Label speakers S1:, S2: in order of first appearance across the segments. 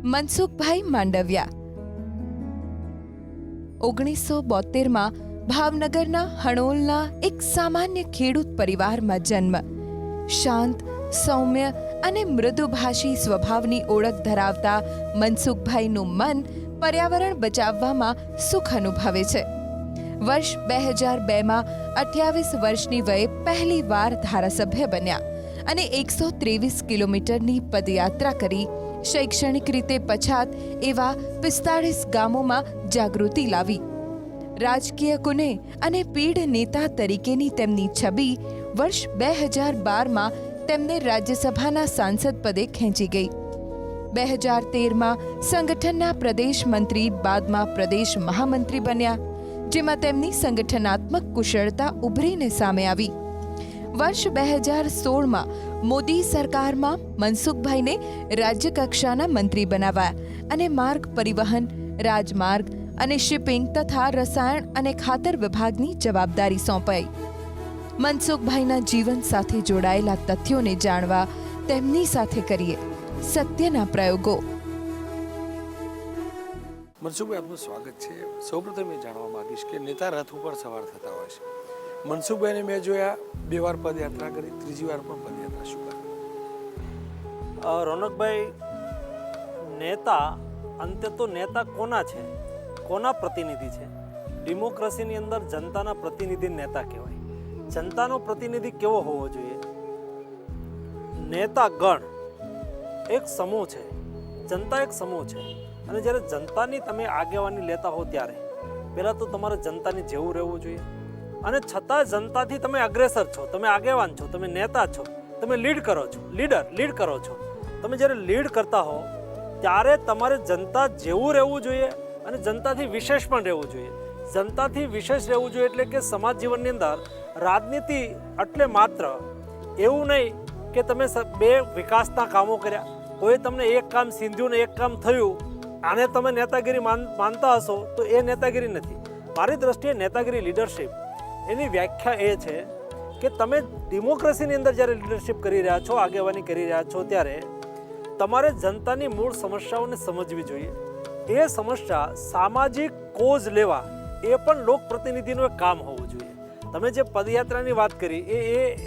S1: મનસુખભાઈ માંડવિયા 1972માં ભાવનગરના હણોલના એક સામાન્ય ખેડૂત પરિવારમાં જન્મ. શાંત, સૌમ્ય અને મૃદુભાષી સ્વભાવની ઓળખ ધરાવતા મનસુખભાઈનું મન પર્યાવરણ બચાવવામાં સુખ અનુભવે છે. વર્ષ 2002માં 28 વર્ષની વયે પહેલીવાર ધારાસભ્ય બન્યા અને 123 કિલોમીટરની પદયાત્રા કરી શૈક્ષણિક રીતે પછાત એવા 45 ગામોમાં જાગૃતિ લાવી. રાજકીય કુને અને પીઢ નેતા તરીકેની તેમની છબી વર્ષ 2012માં તેમને રાજ્યસભાના સાંસદ પદે ખેંચી ગઈ. 2013માં સંગઠનના પ્રદેશ મંત્રી, બાદમાં પ્રદેશ મહામંત્રી બન્યા, જેમાં તેમની સંગઠનાત્મક કુશળતા ઉભરીને સામે આવી. વર્ષ 2016માં મોદી સરકારમાં મનસુખભાઈને રાજ્યકક્ષાના મંત્રી બનાવાયા અને માર્ગ પરિવહન, રાજમાર્ગ અને શિપિંગ તથા રસાયણ અને ખાતર વિભાગની જવાબદારી સોંપાઈ. મનસુખભાઈના જીવન સાથે જોડાયેલા તથ્યોને જાણવા તેમની સાથે કરીએ સત્યના પ્રયોગો.
S2: મનસુખભાઈ, આપનું સ્વાગત છે. સૌપ્રથમ એ જાણવા માંગીશ કે નેતા રથ ઉપર સવાર થતા હોય છે. મનસુખભાઈને મેં જોયા 2 વાર પદયાત્રા કરી, 3જી વાર પણ પદયાત્રા. શું કરે
S3: રોનકભાઈ, નેતા અંતે તો નેતા કોના છે, કોના પ્રતિનિધિ છે? ડેમોક્રેસીની અંદર જનતાના પ્રતિનિધિ નેતા કહેવાય. જનતાનો પ્રતિનિધિ કેવો હોવો જોઈએ? નેતા ગણ એક સમૂહ છે, જનતા એક સમૂહ છે, અને જ્યારે જનતાની તમે આગેવાની લેતા હો ત્યારે પહેલાં તો તમારે જનતાની જેવું રહેવું જોઈએ. અને છતાં જનતાથી તમે અગ્રેસર છો, તમે આગેવાન છો, તમે નેતા છો, તમે લીડ કરો છો, લીડ કરો છો. તમે જ્યારે લીડ કરતા હો ત્યારે તમારે જનતા જેવું રહેવું જોઈએ અને જનતાથી વિશેષ પણ રહેવું જોઈએ. જનતાથી વિશેષ રહેવું જોઈએ એટલે કે સમાજ જીવનની અંદર રાજનીતિ એટલે માત્ર એવું નહીં કે તમે 2 વિકાસના કામો કર્યા, કોઈ તમને એક કામ સીંધ્યું ને એક કામ થયું, આને તમે નેતાગીરી માનતા હશો તો એ નેતાગીરી નથી. મારી દ્રષ્ટિએ નેતાગીરી, લીડરશિપ, એની વ્યાખ્યા એ છે કે તમે ડેમોક્રેસીની અંદર જ્યારે લીડરશિપ કરી રહ્યા છો, આગેવાની કરી રહ્યા છો, ત્યારે તમારે જનતાની મૂળ સમસ્યાઓને સમજવી જોઈએ. એ સમસ્યા સામાજિક કોઝ લેવા એ પણ લોકપ્રતિનિધિનું એક કામ હોવું જોઈએ. તમે જે પદયાત્રાની વાત કરી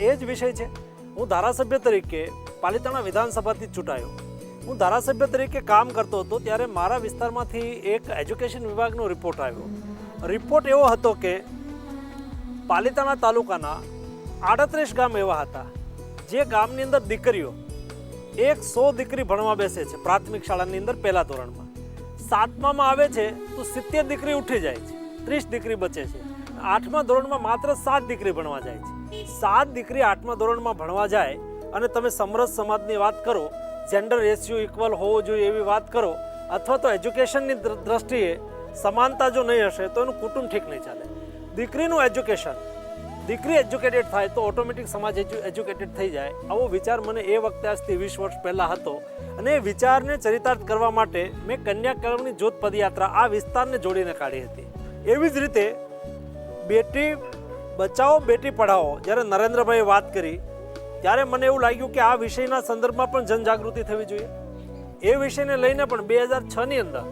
S3: એ જ વિષય છે. હું ધારાસભ્ય તરીકે પાલિતાણા વિધાનસભાથી ચૂંટાયો. હું ધારાસભ્ય તરીકે કામ કરતો હતો ત્યારે મારા વિસ્તારમાંથી એક એજ્યુકેશન વિભાગનો રિપોર્ટ આવ્યો. રિપોર્ટ એવો હતો કે પાલિતાણા તાલુકાના 38 ગામ એવા હતા જે ગામની અંદર દીકરીઓ 100 દીકરી ભણવા બેસે છે. પ્રાથમિક શાળાની અંદર પહેલા ધોરણમાં 7મામાં આવે છે તો 70 દીકરી ઉઠી જાય છે, 30 દીકરી બચે છે. 8મા ધોરણમાં માત્ર 7 દીકરી ભણવા જાય છે. 7 દીકરી 8મા ધોરણમાં ભણવા જાય અને તમે સમરસ સમાજની વાત કરો, જેન્ડર રેશિયો ઇક્વલ હોવો જોઈએ એવી વાત કરો, અથવા તો એજ્યુકેશનની દ્રષ્ટિએ સમાનતા જો નહીં હશે તો એનું કુટુંબ ઠીક નહીં ચાલે. દીકરીનું એજ્યુકેશન, દીકરી એજ્યુકેટેડ થાય તો ઓટોમેટિક સમાજ એજ્યુકેટેડ થઈ જાય. આવો વિચાર મને એ વખતે આજથી 20 વર્ષ પહેલાં હતો અને એ વિચારને ચરિતાર્થ કરવા માટે મેં કન્યાકુમારીની જ્યોત પદયાત્રા આ વિસ્તારને જોડીને કાઢી હતી. એવી જ રીતે બેટી બચાવો બેટી પઢાઓ, જ્યારે નરેન્દ્રભાઈએ વાત કરી ત્યારે મને એવું લાગ્યું કે આ વિષયના સંદર્ભમાં પણ જનજાગૃતિ થવી જોઈએ. એ વિષયને લઈને પણ 2006ની અંદર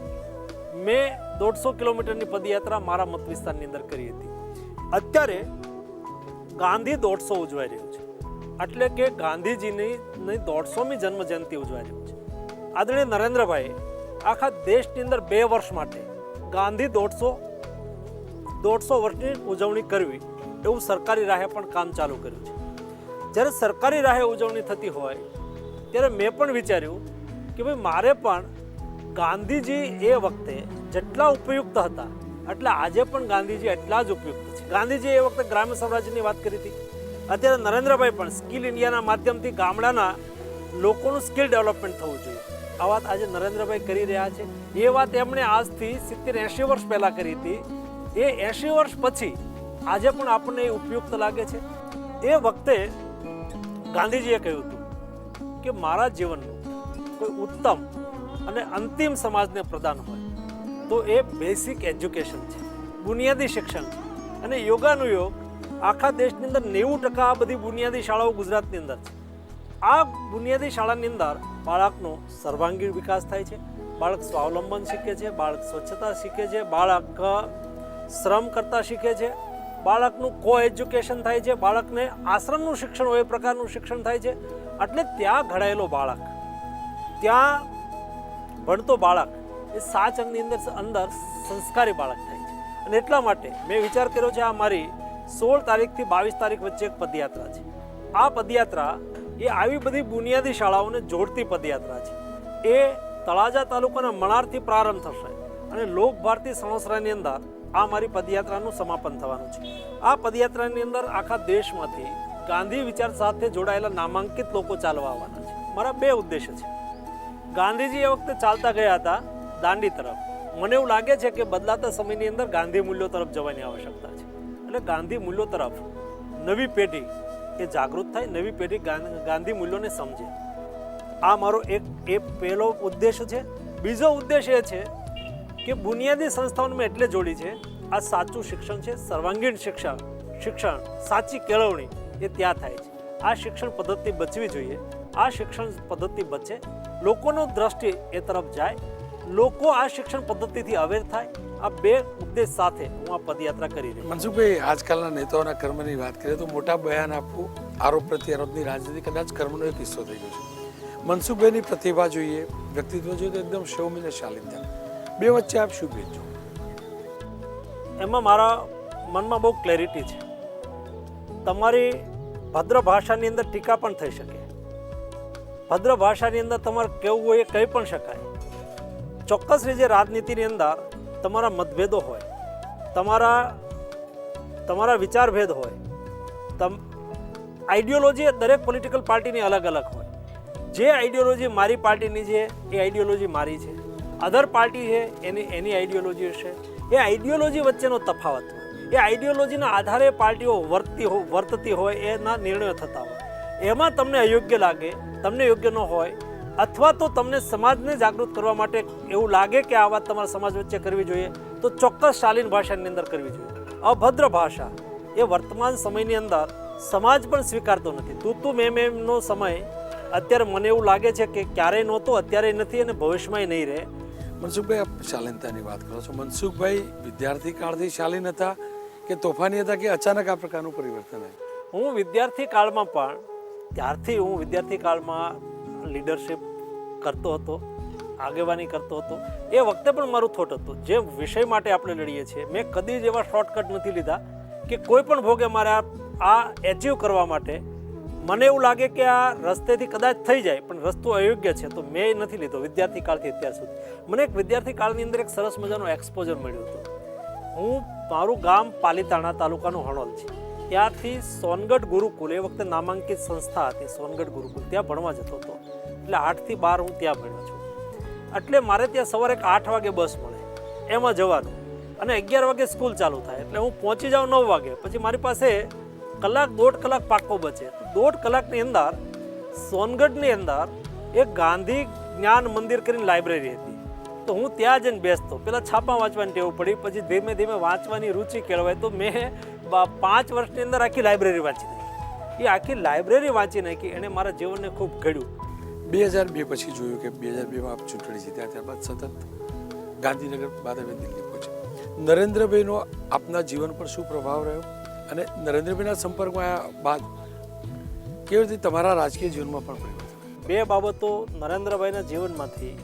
S3: મેં 150 કિલોમીટરની પદયાત્રા મારા મત વિસ્તારની અંદર કરી હતી. અત્યારે ગાંધી 150 ઉજવાઈ રહ્યું છે, એટલે કે ગાંધીજીની 150મી જન્મ જયંતિ ઉજવાઈ રહ્યું છે. આદરણીય નરેન્દ્રભાઈ આખા દેશની અંદર 2 વર્ષ માટે ગાંધી 150 વર્ષની ઉજવણી કરવી એવું સરકારી રાહે પણ કામ ચાલુ કર્યું છે. જ્યારે સરકારી રાહે ઉજવણી થતી હોય ત્યારે મેં પણ વિચાર્યું કે ભાઈ મારે પણ ગાંધીજી એ વખતે જેટલા ઉપયુક્ત હતા એટલે આજે પણ ગાંધીજી એટલા જ ઉપયુક્ત છે. ગાંધીજી એ વખતે ગ્રામ્ય સ્વરાજ્યની વાત કરી હતી. અત્યારે નરેન્દ્રભાઈ પણ સ્કિલ ઇન્ડિયાના માધ્યમથી ગામડાના લોકોનું સ્કિલ ડેવલપમેન્ટ થવું જોઈએ. આ વાત આજે નરેન્દ્રભાઈ કરી રહ્યા છે. એ વાત એમણે આજથી 70-80 વર્ષ પહેલાં કરી હતી. એ 80 વર્ષ પછી આજે પણ આપણને એ ઉપયુક્ત લાગે છે. એ વખતે ગાંધીજીએ કહ્યું હતું કે મારા જીવનનું કોઈ ઉત્તમ અને અંતિમ સમાજને પ્રદાન હોય તો એ બેસિક એજ્યુકેશન છે, બુનિયાદી શિક્ષણ છે. અને યોગાનુયોગ આખા દેશની અંદર 90% આ બધી બુનિયાદી શાળાઓ ગુજરાતની અંદર છે. આ બુનિયાદી શાળાની અંદર બાળકનો સર્વાંગીણ વિકાસ થાય છે, બાળક સ્વાવલંબન શીખે છે, બાળક સ્વચ્છતા શીખે છે, બાળક શ્રમ કરતા શીખે છે, બાળકનું કો એજ્યુકેશન થાય છે, બાળકને આશ્રમનું શિક્ષણ હોય એ પ્રકારનું શિક્ષણ થાય છે. એટલે ત્યાં ઘડાયેલો બાળક, ત્યાં ભણતો બાળક એ 7 અંગની અંદર સંસ્કારી બાળક થાય છે. અને એટલા માટે મેં વિચાર કર્યો છે, આ મારી 16 તારીખથી 22 તારીખ વચ્ચે એક પદયાત્રા છે. આ પદયાત્રા એ આવી બધી બુનિયાદી શાળાઓને જોડતી પદયાત્રા છે. એ તળાજા તાલુકાના મણારથી પ્રારંભ થશે અને લોક ભારતી સણોસરાની અંદર આ મારી પદયાત્રાનું સમાપન થવાનું છે. આ પદયાત્રાની અંદર આખા દેશમાંથી ગાંધી વિચાર સાથે જોડાયેલા નામાંકિત લોકો ચાલવા આવવાના છે. મારા 2 ઉદ્દેશ્ય છે. ગાંધીજી એ વખતે ચાલતા ગયા હતા દાંડી તરફ. મને એવું લાગે છે કે બદલાતા સમયની અંદર ગાંધી મૂલ્યો તરફ જવાની આવશ્યકતા છે. એટલે ગાંધી મૂલ્યો તરફ નવી પેઢી એ જાગૃત થાય, નવી પેઢી ગાંધી મૂલ્યોને સમજે. આ મારો એક પહેલો ઉદ્દેશ છે. બીજો ઉદ્દેશ એ છે કે બુનિયાદી સંસ્થાઓને મેં એટલે જોડી છે, આ સાચું શિક્ષણ છે, સર્વાંગીણ શિક્ષણ સાચી કેળવણી એ ત્યાં થાય છે. આ શિક્ષણ પદ્ધતિ બચવી જોઈએ. આ શિક્ષણ પદ્ધતિ બચે, લોકોનો દ્રષ્ટિ એ તરફ જાય, લોકો આ શિક્ષણ પદ્ધતિથી અવેર થાય. આ 2 ઉદ્દેશ સાથે હું આ પદયાત્રા કરી રહી.
S2: મનસુખભાઈ, આજકાલના નેતાઓના કર્મની વાત કરીએ તો મોટા બયાન આપવું, આરોપ પ્રત્યારોપની રાજનીતિ કદાચ કર્મનો એક હિસ્સો થઈ ગયો છે. મનસુખભાઈની પ્રતિભા જોઈએ, વ્યક્તિત્વ જોઈએ તો એકદમ સૌમ્ય શાલીનતા. 2 વચ્ચે આપ શું ભેદ છો?
S3: એમાં મારા મનમાં બહુ ક્લેરિટી છે. તમારી ભદ્ર ભાષાની અંદર ટીકા પણ થઈ શકે, ભદ્ર ભાષાની અંદર તમારે કહેવું હોય એ કહી પણ શકાય. ચોક્કસ રીતે રાજનીતિની અંદર તમારા મતભેદો હોય, તમારા વિચારભેદ હોય, આઈડિયોલોજી દરેક પોલિટિકલ પાર્ટીની અલગ અલગ હોય. જે આઈડિયોલોજી મારી પાર્ટીની છે એ આઈડિયોલોજી મારી છે, અધર પાર્ટી છે એની આઈડિયોલોજી હશે. એ આઈડિયોલોજી વચ્ચેનો તફાવત હોય, એ આઈડિયોલોજીના આધારે પાર્ટીઓ વર્તતી હોય, એના નિર્ણયો થતા હોય. એમાં તમને અયોગ્ય લાગે, તમને યોગ્ય ન હોય, અથવા તો તમને સમાજને જાગૃત કરવા માટે એવું લાગે કે આ વાત તમારા સમાજ વચ્ચે કરવી જોઈએ, તો ચોક્કસ શાલીન ભાષાની અંદર કરવી જોઈએ. અભદ્ર ભાષા એ વર્તમાન સમયની અંદર સમાજ પણ સ્વીકારતો નથી. તું મેમનો સમય અત્યારે મને એવું લાગે છે કે ક્યારેય નહોતો, અત્યારે નથી અને ભવિષ્યમાં નહીં રહે.
S2: મનસુખભાઈ, આપ શાલીનતાની વાત કરો છો. મનસુખભાઈ વિદ્યાર્થી કાળથી શાલીન હતા કે તોફાની હતા કે અચાનક આ પ્રકારનું પરિવર્તન આવ્યું?
S3: હું વિદ્યાર્થી કાળમાં પણ, ત્યારથી હું વિદ્યાર્થી કાળમાં લીડરશિપ કરતો હતો, આગેવાની કરતો હતો. એ વખતે પણ મારું થોટ હતું, જે વિષય માટે આપણે લડીએ છીએ. મેં કદી જ એવા શોર્ટકટ નથી લીધા કે કોઈ પણ ભોગે મારે આ એચીવ કરવા માટે મને એવું લાગે કે આ રસ્તેથી કદાચ થઈ જાય પણ રસ્તો અયોગ્ય છે તો મેં નથી લીધો. વિદ્યાર્થી કાળથી અત્યાર સુધી મને એક વિદ્યાર્થી કાળની અંદર એક સરસ મજાનો એક્સપોઝર મળ્યું હતું. મારું ગામ પાલીતાણા તાલુકાનું હણોલ છે. ત્યારથી સોનગઢ ગુરુકુલ, એ વખતે નામાંકિત સંસ્થા હતી સોનગઢ ગુરુકુલ, ત્યાં ભણવા જતો હતો. એટલે 8 થી 12 હું ત્યાં ભણ્યો છું. એટલે મારે ત્યાં સવારે 8 વાગે બસ મળે, એમાં જવાનું, અને 11 વાગે સ્કૂલ ચાલુ થાય. એટલે હું પહોંચી જાઉં 9 વાગે. પછી મારી પાસે કલાક 1.5 કલાક પાક્કો બચે. 1.5 કલાકની અંદર સોનગઢની અંદર એક ગાંધી જ્ઞાન મંદિર કરીને લાઇબ્રેરી હતી. તો હું ત્યાં જઈને બેસતો. પહેલાં છાપા વાંચવાની ટેવ પડી, પછી ધીમે ધીમે વાંચવાની રુચિ કેળવાય તો મેં 5 વર્ષની અંદર આખી લાઇબ્રેરી વાંચી નાખી. એ આખી લાઇબ્રેરી વાંચી નાખી, એણે મારા જીવનને ખૂબ ઘડ્યું.
S2: 2002 પછી જોયું કે 2002માં આપ ચૂંટણી જીત્યા, ત્યારબાદ સતત ગાંધીનગર બાદ હવે દિલ્હી પહોંચ્યા. નરેન્દ્રભાઈનો આપના જીવન પર શું પ્રભાવ રહ્યો, અને નરેન્દ્રભાઈના સંપર્કમાં આવ્યા બાદ કેવી રીતે તમારા રાજકીય જીવનમાં પણ પરિવર્તન?
S3: 2 બાબતો નરેન્દ્રભાઈના જીવનમાંથી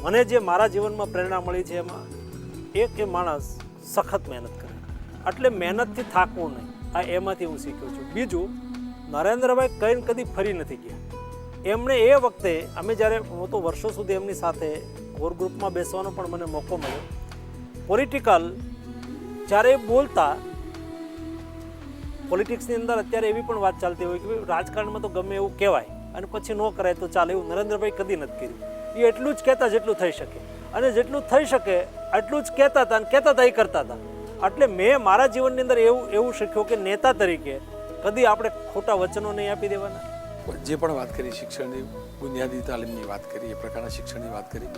S3: મને જે મારા જીવનમાં પ્રેરણા મળી છે, એમાં એક એ માણસ સખત મહેનત કરે, એટલે મહેનતથી થાકવું નહીં. આ એમાંથી હું શીખ્યો છું. બીજું, નરેન્દ્રભાઈ કંઈ કદી ફરી નથી ગયા. એમણે એ વખતે અમે જ્યારે, હું તો વર્ષો સુધી એમની સાથે કોર ગ્રુપમાં બેસવાનો પણ મને મોકો મળ્યો. પોલિટિકલ જ્યારે બોલતા, પોલિટિક્સની અંદર અત્યારે એવી પણ વાત ચાલતી હોય કે રાજકારણમાં તો ગમે એવું કહેવાય અને પછી ન કરાય તો ચાલે, એવું નરેન્દ્રભાઈ કદી નથી કર્યું. એ એટલું જ કહેતા જેટલું થઈ શકે, અને જેટલું થઈ શકે એટલું જ કહેતા હતા, અને કહેતા હતા એ કરતા હતા. એટલે મેં મારા જીવનની અંદર એવું શીખ્યું કે નેતા તરીકે કદી આપણે ખોટા વચનો નહીં આપી દેવાના.
S2: જે પણ વાત કરી શિક્ષણની બુનિયાદી તાલીમની વાત કરી, એ પ્રકારના શિક્ષણની વાત કરી,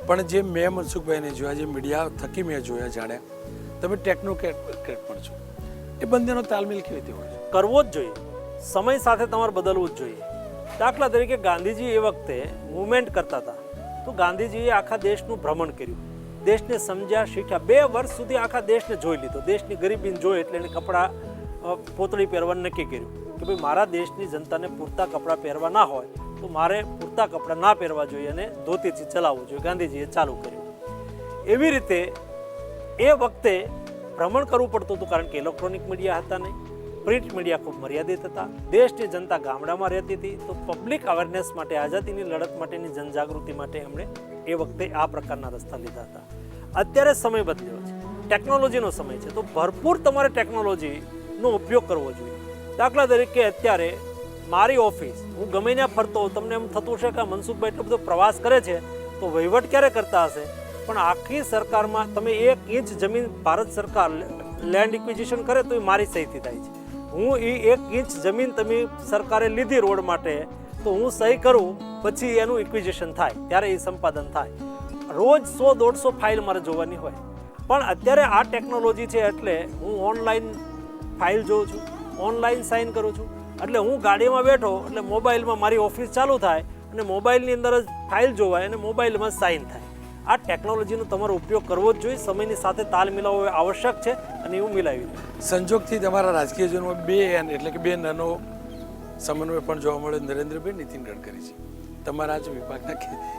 S2: પણ જે મેં મનસુખભાઈને જોયા, જે મીડિયા થકી મેં જોયા, જાણ્યા, તમે ટેકનોક્રેટ પણ છો, એ બંનેનો તાલમેલ કેવી રીતે હોય છે?
S3: કરવો જ જોઈએ. સમય સાથે તમારે બદલવું જ જોઈએ. દાખલા તરીકે ગાંધીજી એ વખતે મૂવમેન્ટ કરતા હતા તો ગાંધીજીએ આખા દેશનું ભ્રમણ કર્યું, દેશને સમજ્યા, શીખ્યા. 2 વર્ષ સુધી આખા દેશને જોઈ લીધો, દેશની ગરીબીને જોઈ એટલે એને કપડાં પોતળી પહેરવાનું નક્કી કર્યું કે ભાઈ મારા દેશની જનતાને પૂરતા કપડાં પહેરવા ના હોય તો મારે પૂરતા કપડાં ના પહેરવા જોઈએ અને ધોતીથી ચલાવવું જોઈએ. ગાંધીજીએ ચાલુ કર્યું. એવી રીતે એ વખતે ભ્રમણ કરવું પડતું હતું કારણ કે ઇલેક્ટ્રોનિક મીડિયા હતા નહીં, પ્રિન્ટ મીડિયા ખૂબ મર્યાદિત હતા, દેશની જનતા ગામડામાં રહેતી હતી. તો પબ્લિક અવેરનેસ માટે, આઝાદીની લડત માટેની જનજાગૃતિ માટે એમણે એ વખતે આ પ્રકારના રસ્તા લીધા હતા. અત્યારે સમય બદલ્યો છે, ટેકનોલોજીનો સમય છે, તો ભરપૂર તમારે ટેકનોલોજીનો ઉપયોગ કરવો જોઈએ. દાખલા તરીકે અત્યારે મારી ઓફિસ, હું ગમે ત્યાં ફરતો હોઉં, તમને એમ થતું હશે કે મનસુખભાઈ એટલો બધો પ્રવાસ કરે છે તો વહીવટ ક્યારે કરતા હશે, પણ આખી સરકારમાં તમે 1 ઇંચ જમીન ભારત સરકાર લેન્ડ ઇક્વિઝિશન કરે તો એ મારી સહીથી થાય છે. હું એ 1 ઇંચ જમીન તમે સરકારે લીધી રોડ માટે તો હું સહી કરું પછી એનું ઇક્વિઝિશન થાય ત્યારે એ સંપાદન થાય. રોજ 100-150 ફાઇલ મારે જોવાની હોય, પણ અત્યારે આ ટેકનોલોજી છે એટલે હું ઓનલાઈન ફાઇલ જોઉં છું, ઓનલાઈન સાઇન કરું છું. એટલે હું ગાડીમાં બેઠો એટલે મોબાઈલમાં મારી ઓફિસ ચાલુ થાય અને મોબાઈલની અંદર જ ફાઇલ જોવાય અને મોબાઈલમાં સાઇન થાય. આ ટેકનોલોજીનો તમારો ઉપયોગ કરવો જ જોઈએ, સમયની સાથે તાલ મિલાવવો એ આવશ્યક છે અને એવું મિલાવી દે.
S2: સંજોગથી તમારા રાજકીય જીવનમાં 2 N એટલે કે 2 નાનો સમન્વય પણ જોવા મળે. નરેન્દ્રભાઈ, નીતિન ગડકરી છે, તમારા જ વિભાગના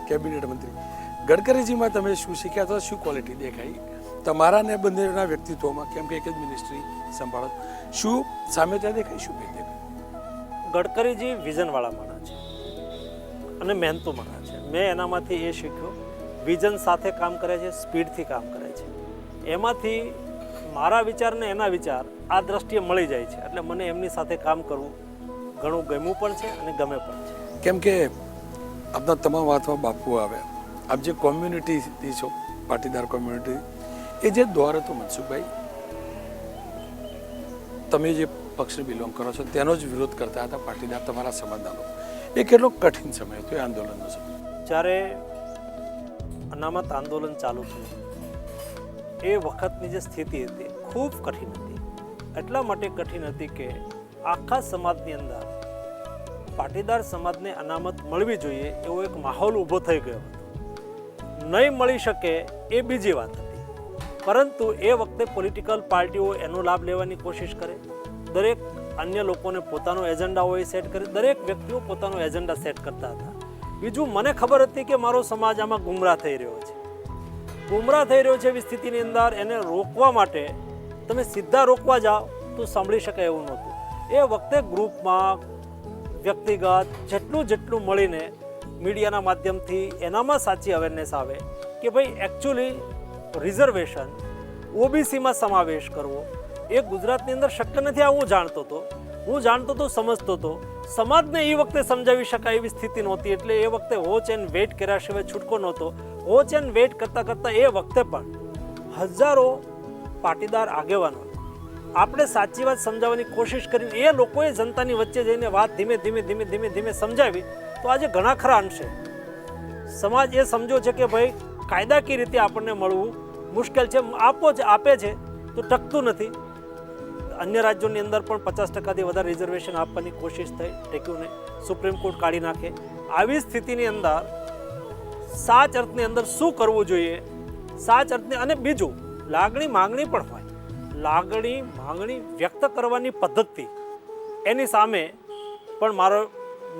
S2: કેબિનેટ મંત્રી. ગડકરીજીમાં તમે શું શીખ્યા તો શું ક્વોલિટી દેખાઈ તમારા ને બંનેના વ્યક્તિત્વમાં, કેમ કે એક જ મિનિસ્ટ્રી સંભાળો, શું સામ્યતા દેખાય, શું ભેદ દેખાય?
S3: ગડકરીજી વિઝનવાળા માણસ છે અને મહેનતુ માણસ છે. મેં એનામાંથી એ શીખ્યો, વિઝન સાથે કામ કરે છે, સ્પીડથી કામ કરે છે. એમાંથી મારા વિચાર ને એના વિચાર આ દ્રષ્ટિએ મળી જાય છે એટલે મને એમની સાથે કામ કરવું ઘણું ગમ્યું પણ છે અને ગમે પણ છે.
S2: કેમ કે આપના તમામ વાતમાં બાપુ આવે, આપ જે કોમ્યુનિટીથી છો, પાટીદાર કોમ્યુનિટી, એ જે દોર હતો મનસુખભાઈ, તમે જે પક્ષને બિલોંગ કરો છો તેનો જ વિરોધ કરતા હતા પાટીદાર તમારા સમાજના લોકો. એ કેટલો કઠિન સમય હતો એ આંદોલનનો સમય?
S3: જ્યારે અનામત આંદોલન ચાલુ થયું એ વખતની જે સ્થિતિ હતી ખૂબ કઠિન હતી. એટલા માટે કઠિન હતી કે આખા સમાજની અંદર પાટીદાર સમાજને અનામત મળવી જોઈએ એવો એક માહોલ ઊભો થઈ ગયો હતો. નહીં મળી શકે એ બીજી વાત હતી, પરંતુ એ વખતે પોલિટિકલ પાર્ટીઓ એનો લાભ લેવાની કોશિશ કરે, દરેક અન્ય લોકોને પોતાનો એજન્ડા હોય સેટ કરે, દરેક વ્યક્તિઓ પોતાનો એજન્ડા સેટ કરતા હતા. બીજું, મને ખબર હતી કે મારો સમાજ આમાં ગુમરાહ થઈ રહ્યો છે, ગુમરાહ થઈ રહ્યો છે. એવી સ્થિતિની અંદર એને રોકવા માટે તમે સીધા રોકવા જાઓ તો સાંભળી શકાય એવું નહોતું. એ વખતે ગ્રુપમાં, વ્યક્તિગત જેટલું મળીને મીડિયાના માધ્યમથી એનામાં સાચી અવેરનેસ આવે કે ભાઈ એકચ્યુઅલી રિઝર્વેશન, ઓબીસીમાં સમાવેશ કરવો એ ગુજરાતની અંદર શક્ય નથી. આ હું જાણતો હતો, સમજતો હતો. સમાજને એ વખતે સમજાવી શકાય એવી સ્થિતિ નહોતી એટલે એ વખતે વોચ એન્ડ વેઇટ કર્યા સિવાય છૂટકો નહોતો. વોચ એન્ડ વેઇટ કરતાં એ વખતે પણ હજારો પાટીદાર આગેવાનો આપણે સાચી વાત સમજાવવાની કોશિશ કરીને એ લોકોએ જનતાની વચ્ચે જઈને વાત ધીમે સમજાવી તો આજે ઘણા ખરા અંશે સમાજ એ સમજો છે કે ભાઈ કાયદાકીય રીતે આપણને મળવું મુશ્કેલ છે, આપે છે તો ટકતું નથી. અન્ય રાજ્યોની અંદર પણ 50%થી વધારે રિઝર્વેશન આપવાની કોશિશ થઈ, ટેક્યું નહીં, સુપ્રીમ કોર્ટ કાઢી નાખે. આવી સ્થિતિની અંદર સાચ અર્થની અંદર શું કરવું જોઈએ, સાચ અર્થની, અને બીજું લાગણી માંગણી પણ હોય, લાગણી માંગણી વ્યક્ત કરવાની પદ્ધતિ એની સામે પણ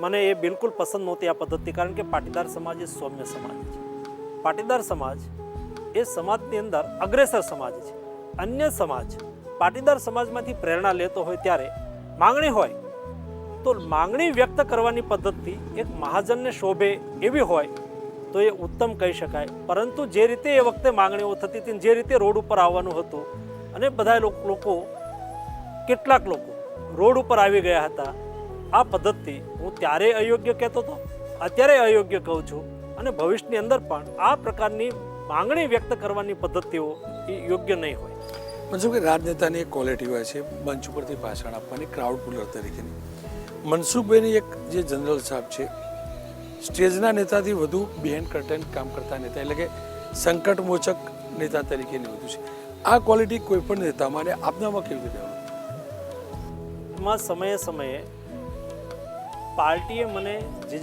S3: મને એ બિલકુલ પસંદ નહોતી આ પદ્ધતિ. કારણ કે પાટીદાર સમાજ એ સૌમ્ય સમાજ છે. પાટીદાર સમાજ એ સમાજની અંદર અગ્રેસર સમાજ છે. અન્ય સમાજ પાટીદાર સમાજમાંથી પ્રેરણા લેતો હોય ત્યારે માંગણી હોય તો માંગણી વ્યક્ત કરવાની પદ્ધતિ એક મહાજનને શોભે એવી હોય તો એ ઉત્તમ કહી શકાય. પરંતુ જે રીતે એ વખતે માંગણીઓ થતી હતી, જે રીતે રોડ ઉપર આવવાનું હતું અને બધા લોકો કેટલાક લોકો રોડ ઉપર આવી ગયા હતા, આ પદ્ધતિ હું ત્યારે અયોગ્ય કહેતો હતો, અત્યારે અયોગ્ય કહું છું અને ભવિષ્યની અંદર પણ આ પ્રકારની માંગણી વ્યક્ત કરવાની પદ્ધતિઓ એ યોગ્ય નહીં હોય.
S2: મનસુખભાઈ, રાજનેતાની એક ક્વોલિટી હોય છે મંચ ઉપરથી ભાષણ આપવાની, ક્રાઉડ પુલર તરીકેની. મનસુખભાઈની એક જે જનરલ સાહેબ છે, સ્ટેજના નેતાથી વધુ બિહાઇન્ડ કર્ટેન કામ કરતા નેતા, એટલે કે સંકટમોચક નેતા તરીકેની વધુ છે. આ ક્વોલિટી કોઈ પણ નેતામાં અને આપનામાં કેવી રીતે?
S3: એમાં સમયે પાર્ટીએ મને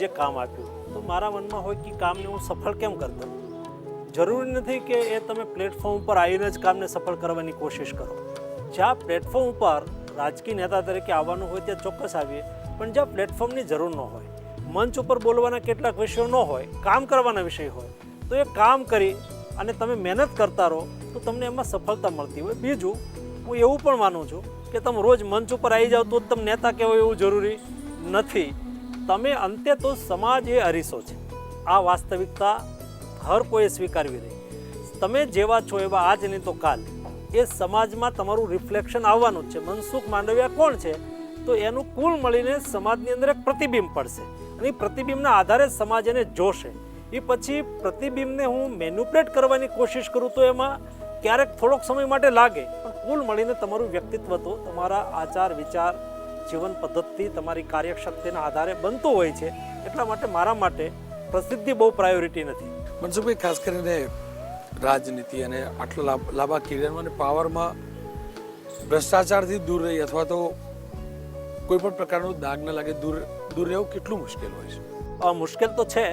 S3: જે કામ આપ્યું તો મારા મનમાં હોય કે કામને હું સફળ કેમ કરતો. જરૂરી નથી કે એ તમે પ્લેટફોર્મ ઉપર આવીને જ કામને સફળ કરવાની કોશિશ કરો. જ્યાં પ્લેટફોર્મ ઉપર રાજકીય નેતા તરીકે આવવાનું હોય ત્યાં ચોક્કસ આવીએ, પણ જ્યાં પ્લેટફોર્મની જરૂર ન હોય, મંચ ઉપર બોલવાના કેટલાક વિષયો ન હોય, કામ કરવાના વિષય હોય, તો એ કામ કરી અને તમે મહેનત કરતા રહો તો તમને એમાં સફળતા મળતી હોય. બીજું, હું એવું પણ માનું છું કે તમે રોજ મંચ ઉપર આવી જાઓ તો જ તમે નેતા કહેવાય એવું જરૂરી નથી. તમે અંતે તો સમાજ એ અરીસો છે. આ વાસ્તવિકતા હર કોઈએ સ્વીકારવી રહી. તમે જેવા છો એવા આજ નહીં તો કાલ એ સમાજમાં તમારું રિફ્લેક્શન આવવાનું જ છે. મનસુખ માંડવિયા કોણ છે? તો એનું કુલ મળીને સમાજની અંદર એક પ્રતિબિંબ પડશે અને એ પ્રતિબિંબના આધારે સમાજ એને જોશે. એ પછી પ્રતિબિંબને હું મેન્યુપ્લેટ કરવાની કોશિશ કરું તો એમાં ક્યારેક થોડોક સમય માટે લાગે, પણ કુલ મળીને તમારું વ્યક્તિત્વ તો તમારા આચાર વિચાર જીવન પદ્ધતિ તમારી કાર્યશક્તિના આધારે બનતું હોય છે. એટલા માટે મારા માટે પ્રસિદ્ધિ બહુ પ્રાયોરિટી નથી.
S2: મનસુખભાઈ, ખાસ કરીને રાજનીતિ અને આટલો લાંબા કેરિયરમાં અને પાવરમાં ભ્રષ્ટાચારથી દૂર રહી અથવા તો કોઈ પણ પ્રકારનો દાગ ન લાગે દૂર રહેવું કેટલું મુશ્કેલ હોય છે?
S3: મુશ્કેલ તો છે,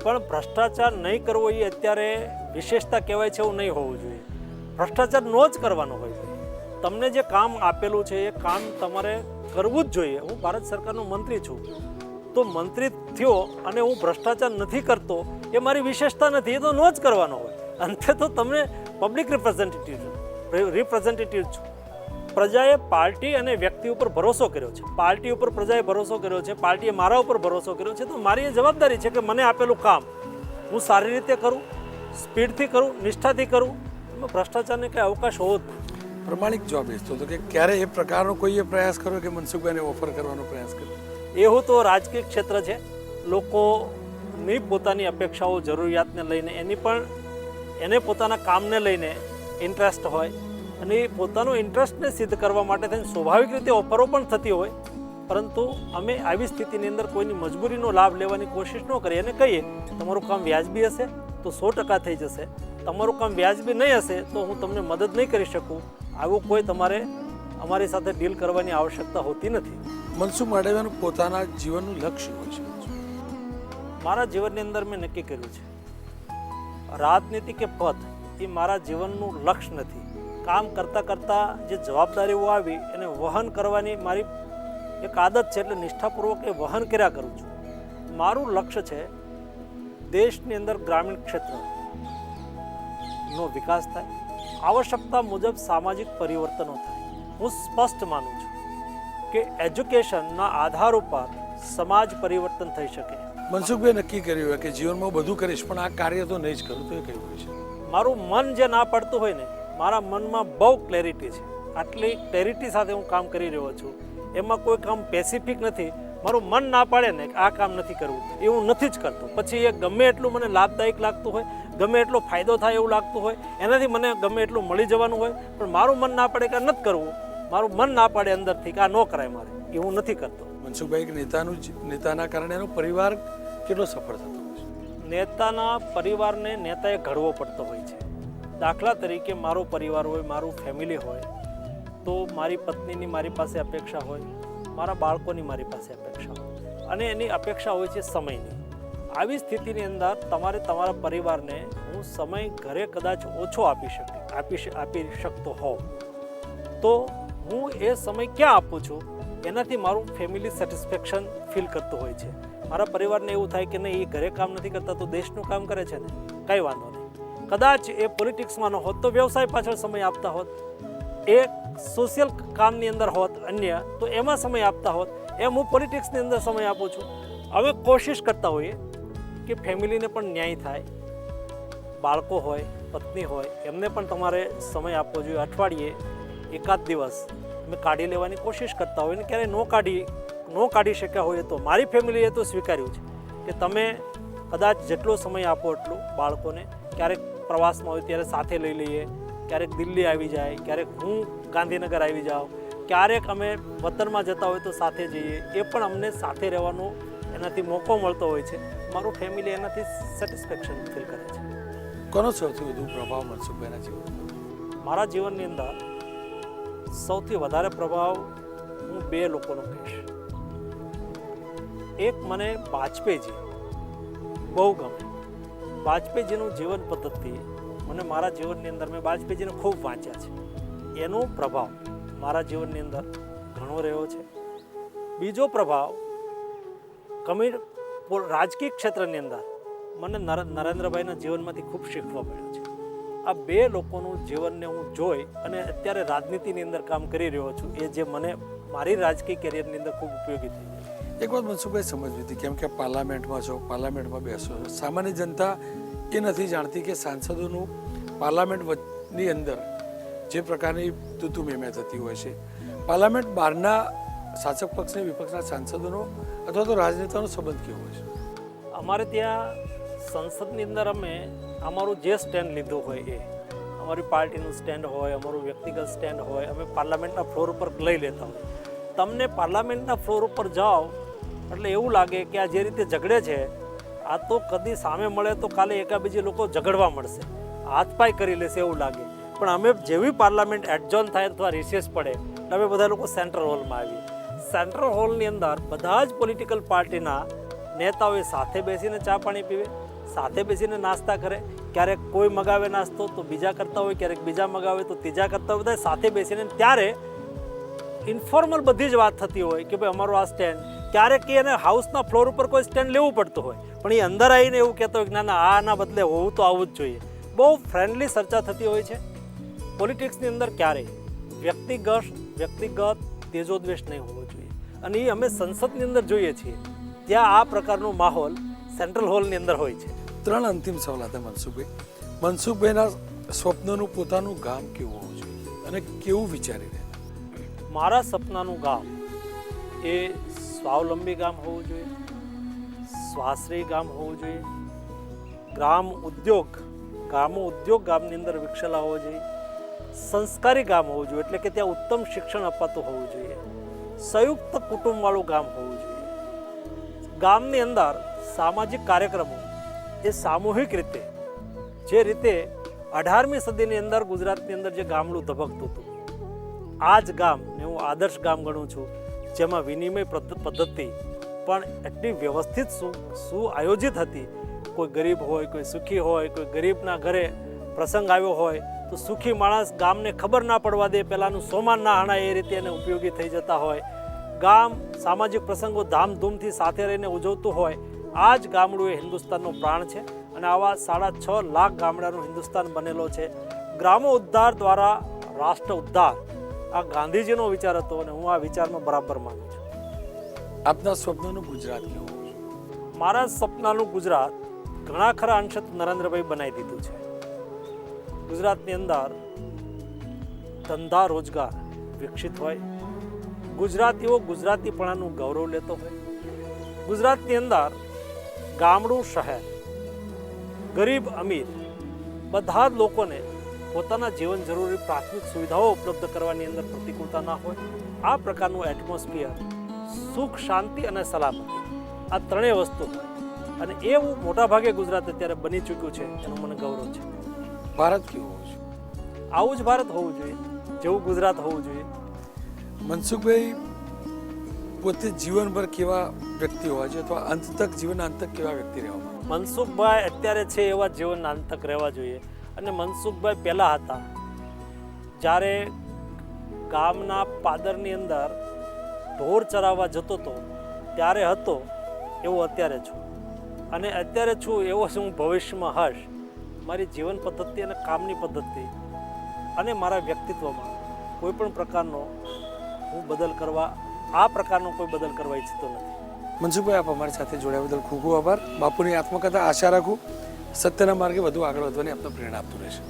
S3: પણ ભ્રષ્ટાચાર નહીં કરવો એ અત્યારે વિશેષતા કહેવાય છે એવું નહીં હોવું જોઈએ. ભ્રષ્ટાચાર નો જ કરવાનો હોય છે. તમને જે કામ આપેલું છે એ કામ તમારે કરવું જ જોઈએ. હું ભારત સરકારનો મંત્રી છું, તો મંત્રી થયો અને હું ભ્રષ્ટાચાર નથી કરતો એ મારી વિશેષતા નથી, એ તો નો જ કરવાનો હોય. અંતે તો તમને પબ્લિક રિપ્રેઝેન્ટેટિવ છો. પ્રજાએ પાર્ટી અને વ્યક્તિ ઉપર ભરોસો કર્યો છે, પાર્ટી ઉપર પ્રજાએ ભરોસો કર્યો છે, પાર્ટીએ મારા ઉપર ભરોસો કર્યો છે, તો મારી એ જવાબદારી છે કે મને આપેલું કામ હું સારી રીતે કરું, સ્પીડથી કરું, નિષ્ઠાથી કરું. એમાં ભ્રષ્ટાચારને કંઈ અવકાશ હોવો જ નહીં.
S2: પ્રમાણિક જવાબ ઇચ્છતો હતો કે ક્યારે એ પ્રકારનો કોઈએ પ્રયાસ કર્યો કે મનસુખભાઈને ઓફર કરવાનો પ્રયાસ કર્યો?
S3: એવું તો રાજકીય ક્ષેત્ર છે. લોકોની પોતાની અપેક્ષાઓ જરૂરિયાતને લઈને એને પોતાના કામને લઈને ઇન્ટરેસ્ટ હોય અને એ પોતાનો ઇન્ટરેસ્ટને સિદ્ધ કરવા માટે થઈને સ્વાભાવિક રીતે ઓફરો પણ થતી હોય, પરંતુ અમે આવી સ્થિતિની અંદર કોઈની મજબૂરીનો લાભ લેવાની કોશિશ ન કરીએ અને કહીએ તમારું કામ વ્યાજબી હશે તો 100% થઈ જશે, તમારું કામ વ્યાજબી નહીં હશે તો હું તમને મદદ નહીં કરી શકું. આવું કોઈ તમારે અમારી સાથે ડીલ કરવાની આવશ્યકતા હોતી નથી.
S2: મનસુખ માંડવિયાનું પોતાના જીવનનું લક્ષ્ય હોય છે?
S3: મારા જીવનની અંદર મેં નક્કી કર્યું છે, રાજનીતિ કે પદ એ મારા જીવનનું લક્ષ્ય નથી. કામ કરતાં કરતાં જે જવાબદારીઓ આવી એને વહન કરવાની મારી એક આદત છે, એટલે નિષ્ઠાપૂર્વક એ વહન કર્યા કરું છું. મારું લક્ષ્ય છે દેશની અંદર ગ્રામીણ ક્ષેત્રનો વિકાસ થાય, આવશ્યકતા મુજબ સામાજિક પરિવર્તનો થાય. હું સ્પષ્ટ માનું છું કે એજ્યુકેશનના આધાર ઉપર સમાજ પરિવર્તન થઈ શકે.
S2: મનસુખભાઈ નક્કી કર્યું કે જીવનમાં બધું કરીશ પણ આ કાર્ય તો નહીં જ કરું, તો એ કયું હોય છે?
S3: મારું મન જે ના પડતું હોય ને, મારા મનમાં બહુ ક્લેરિટી છે. આટલી ક્લેરિટી સાથે હું કામ કરી રહ્યો છું. એમાં કોઈ કામ સ્પેસિફિક નથી. મારું મન ના પાડે ને કે આ કામ નથી કરવું એ હું નથી જ કરતો. પછી એ ગમે એટલું મને લાભદાયક લાગતું હોય, ગમે એટલો ફાયદો થાય એવું લાગતું હોય, એનાથી મને ગમે એટલું મળી જવાનું હોય, પણ મારું મન ના પડે કે આ નથી કરવું, મારું મન ના પાડે અંદરથી કે આ ન કરાય મારે, એ હું નથી કરતો.
S2: મનસુખભાઈ, નેતાના કારણે એનો પરિવાર કેટલો સફળ થતો હોય છે?
S3: નેતાના પરિવારને નેતાએ ઘડવો પડતો હોય છે. દાખલા તરીકે મારો પરિવાર હોય, મારું ફેમિલી હોય, તો મારી પત્નીની મારી પાસે અપેક્ષા હોય, મારા બાળકોની મારી પાસે અપેક્ષા હોય, અને એની અપેક્ષા હોય છે સમયની. આવી સ્થિતિની અંદર તમારે તમારા પરિવારને હું સમય ઘરે કદાચ ઓછો આપી શકતો હોઉં તો હું એ સમય ક્યાં આપું છું એનાથી મારું ફેમિલી સેટિસ્ફેક્શન ફીલ કરતું હોય છે. મારા પરિવારને એવું થાય કે નહીં, એ ઘરે કામ નથી કરતા તો દેશનું કામ કરે છે ને, કંઈ વાંધો નહીં. કદાચ એ પોલિટિક્સમાં ન હોત તો વ્યવસાય પાછળ સમય આપતા હોત, એ સોશિયલ કામની અંદર હોત અન્ય તો એમાં સમય આપતા હોત. એમ હું પોલિટિક્સની અંદર સમય આપું છું. હવે કોશિશ કરતા હોઈએ કે ફેમિલીને પણ ન્યાય થાય, બાળકો હોય, પત્ની હોય, એમને પણ તમારે સમય આપવો જોઈએ. અઠવાડિયે એકાદ દિવસ અમે કાઢી લેવાની કોશિશ કરતા હોય ને ક્યારેય ન કાઢી શક્યા હોય તો મારી ફેમિલીએ તો સ્વીકાર્યું છે કે તમે કદાચ જેટલો સમય આપો એટલું બાળકોને. ક્યારેક પ્રવાસમાં હોય ત્યારે સાથે લઈ લઈએ, ક્યારેક દિલ્હી આવી જાય, ક્યારેક હું ગાંધીનગર આવી જાઉં, ક્યારેક અમે વતનમાં જતા હોય તો સાથે જઈએ. એ પણ અમને સાથે રહેવાનો એનાથી મોકો મળતો હોય છે. મારું ફેમિલી એનાથી સેટિસ્ફેક્શન ફીલ કરે છે.
S2: કોનો સૌથી વધુ પ્રભાવ મનસુખભાઈના જીવનમાં?
S3: મારા જીવનની અંદર સૌથી વધારે પ્રભાવ હું બે લોકોનો કહીશ. એક મને વાજપેયીજી બહુ ગમે. વાજપેયીજીનું જીવન પદ્ધતિ મને મારા જીવનની અંદર મેં વાજપેયીજીને ખૂબ વાંચ્યા છે. એનો પ્રભાવ મારા જીવનની અંદર ઘણો રહ્યો છે. બીજો પ્રભાવ રાજકીય ક્ષેત્રની અંદર મને નરેન્દ્રભાઈના જીવનમાંથી ખૂબ શીખવા મળ્યું છે. આ બે લોકોનું જીવનને હું જોઈ અને અત્યારે રાજનીતિની અંદર કામ કરી રહ્યો છું, એ જે મને મારી રાજકીય કેરિયરની અંદર ખૂબ ઉપયોગી થઈ જાય.
S2: એક વાત મનસુખભાઈ સમજવી હતી, કેમ કે પાર્લામેન્ટમાં છો, પાર્લામેન્ટમાં બેસો છો, સામાન્ય જનતા એ નથી જાણતી કે સાંસદોનું પાર્લામેન્ટની અંદર જે પ્રકારની તુતુમેમે થતી હોય છે, પાર્લામેન્ટ બહારના શાસક પક્ષ અને વિપક્ષના સાંસદોનો અથવા તો રાજનેતાનો સંબંધ કેવો હોય છે?
S3: અમારે ત્યાં સંસદની અંદર અમે અમારું જે સ્ટેન્ડ લીધું હોય એ અમારી પાર્ટીનું સ્ટેન્ડ હોય, અમારું વ્યક્તિગત સ્ટેન્ડ હોય, અમે પાર્લામેન્ટના ફ્લોર ઉપર લઈ લેતા હોય. તમને પાર્લામેન્ટના ફ્લોર ઉપર જાઓ એટલે એવું લાગે કે આ જે રીતે ઝઘડે છે આ તો કદી સામે મળે તો કાલે એકાબીજી લોકો ઝઘડવા મળશે, હાથપાઈ કરી લેશે એવું લાગે. પણ અમે જેવી પાર્લામેન્ટ એડજોર્ન થાય અથવા રિસેસ પડે એટલે અમે બધા લોકો સેન્ટ્રલ હોલમાં આવીએ. સેન્ટ્રલ હોલની અંદર બધા જ પોલિટિકલ પાર્ટીના નેતાઓએ સાથે બેસીને ચા પાણી પીવે, સાથે બેસીને નાસ્તા કરે. ક્યારેક કોઈ મગાવે નાસ્તો તો બીજા કરતા હોય, ક્યારેક બીજા મગાવે તો ત્રીજા કરતા હોય, બધા સાથે બેસીને ત્યારે ઇન્ફોર્મલ બધી જ વાત થતી હોય કે ભાઈ અમારું આ સ્ટેન્ડ. ક્યારેક એને હાઉસના ફ્લોર ઉપર કોઈ સ્ટેન્ડ લેવું પડતું હોય પણ એ અંદર આવીને એવું કહેતો હોય કે ના ના આના બદલે હોવું તો આવું જ જોઈએ. બહુ ફ્રેન્ડલી ચર્ચા થતી હોય છે. પોલિટિક્સની અંદર ક્યારેય વ્યક્તિગત તેજોદ્વેષ નહીં હોવો જોઈએ અને એ અમે સંસદની અંદર જોઈએ છીએ. ત્યાં આ પ્રકારનો માહોલ સેન્ટ્રલ હોલની અંદર હોય છે.
S2: 3 અંતિમ સવાલ હતા મનસુખભાઈ. મનસુખભાઈના સ્વપ્નનું પોતાનું ગામ કેવું હોવું જોઈએ અને કેવું વિચારી રહ્યા?
S3: મારા સપનાનું ગામ એ સ્વાવલંબી ગામ હોવું જોઈએ, સ્વાશ્રય ગામ હોવું જોઈએ, ગ્રામો ઉદ્યોગ ગામની અંદર વિકસેલા હોવો જોઈએ, સંસ્કારી ગામ હોવું જોઈએ એટલે કે ત્યાં ઉત્તમ શિક્ષણ અપાતું હોવું જોઈએ, સંયુક્ત કુટુંબવાળું ગામ હોવું જોઈએ. ગામની અંદર સામાજિક કાર્યક્રમો એ સામૂહિક રીતે જે રીતે 18મી સદીની અંદર ગુજરાતની અંદર જે ગામડું ધબકતું હતું, આ જ ગામને હું આદર્શ ગામ ગણું છું, જેમાં વિનિમય પદ્ધતિ પણ એટલી વ્યવસ્થિત સુઆયોજિત હતી. કોઈ ગરીબ હોય, કોઈ સુખી હોય, કોઈ ગરીબના ઘરે પ્રસંગ આવ્યો હોય તો સુખી માણસ ગામને ખબર ના પડવા દે, પહેલાંનું સોમાન ના આણાય એ રીતે એને ઉપયોગી થઈ જતા હોય. ગામ સામાજિક પ્રસંગો ધામધૂમથી સાથે રહીને ઉજવતું હોય. આ જ ગામડું એ હિન્દુસ્તાનનો પ્રાણ છે અને આવા 6.5 લાખ ગામડાનું હિન્દુસ્તાન બનેલો છે. ગ્રામો ઉદ્ધાર દ્વારા રાષ્ટ્ર ઉદ્ધાર, આ ગાંધીજીનો વિચાર હતો અને હું આ વિચારમાં બરાબર માનું છું.
S2: આપના સ્વપ્નનું ગુજરાત કેવું હોવું જોઈએ?
S3: મારા સપનાનું ગુજરાત ઘણા ખરા અંશે નરેન્દ્રભાઈ બનાવી દીધું છે. ગુજરાતની અંદર ધંધા રોજગાર વિકસિત હોય, ગુજરાતીઓ ગુજરાતીપણાનું ગૌરવ લેતો હોય, ગુજરાતની અંદર ગામડું શહેર, ગરીબ અમીર બધા જ લોકોને પોતાના જીવન જરૂરી પ્રાથમિક સુવિધાઓ ઉપલબ્ધ કરવાની અંદર પ્રતિકૂળતા ના હોય, આ પ્રકારનું એટમોસ્ફિયર, સુખ, શાંતિ અને સલામતી, આ ત્રણેય વસ્તુ હોય અને એવું મોટાભાગે ગુજરાત અત્યારે બની ચૂક્યું છે, એનું મને ગૌરવ છે.
S2: ભારત કેવું હોવું જોઈએ?
S3: આવું જ ભારત હોવું જોઈએ જેવું ગુજરાત હોવું જોઈએ.
S2: મનસુખભાઈ પોતે જીવનભર કેવા વ્યક્તિ હોવા જોઈએ અથવા અંત તક જીવનના અંત તક કેવા વ્યક્તિ રહેવા માંગે?
S3: મનસુખભાઈ અત્યારે છે એવા જીવનના અંત તક રહેવા જોઈએ. અને મનસુખભાઈ પહેલાં હતા જ્યારે ગામના પાદરની અંદર ઢોર ચરાવવા જતો હતો ત્યારે હતો એવો અત્યારે છું, અને અત્યારે છું એવો હું ભવિષ્યમાં હશ. મારી જીવન પદ્ધતિ અને કામની પદ્ધતિ અને મારા વ્યક્તિત્વમાં કોઈ પણ પ્રકારનો હું આ પ્રકારનો કોઈ બદલ કરવા ઈચ્છતો નથી.
S2: મનસુખભાઈ, આપ અમારી સાથે જોડાયા બદલ ખૂબ ખૂબ આભાર. બાપુની આત્મકથા આશા રાખું સત્યના માર્ગે વધુ આગળ વધવાની આપને પ્રેરણા આપતું રહેશે.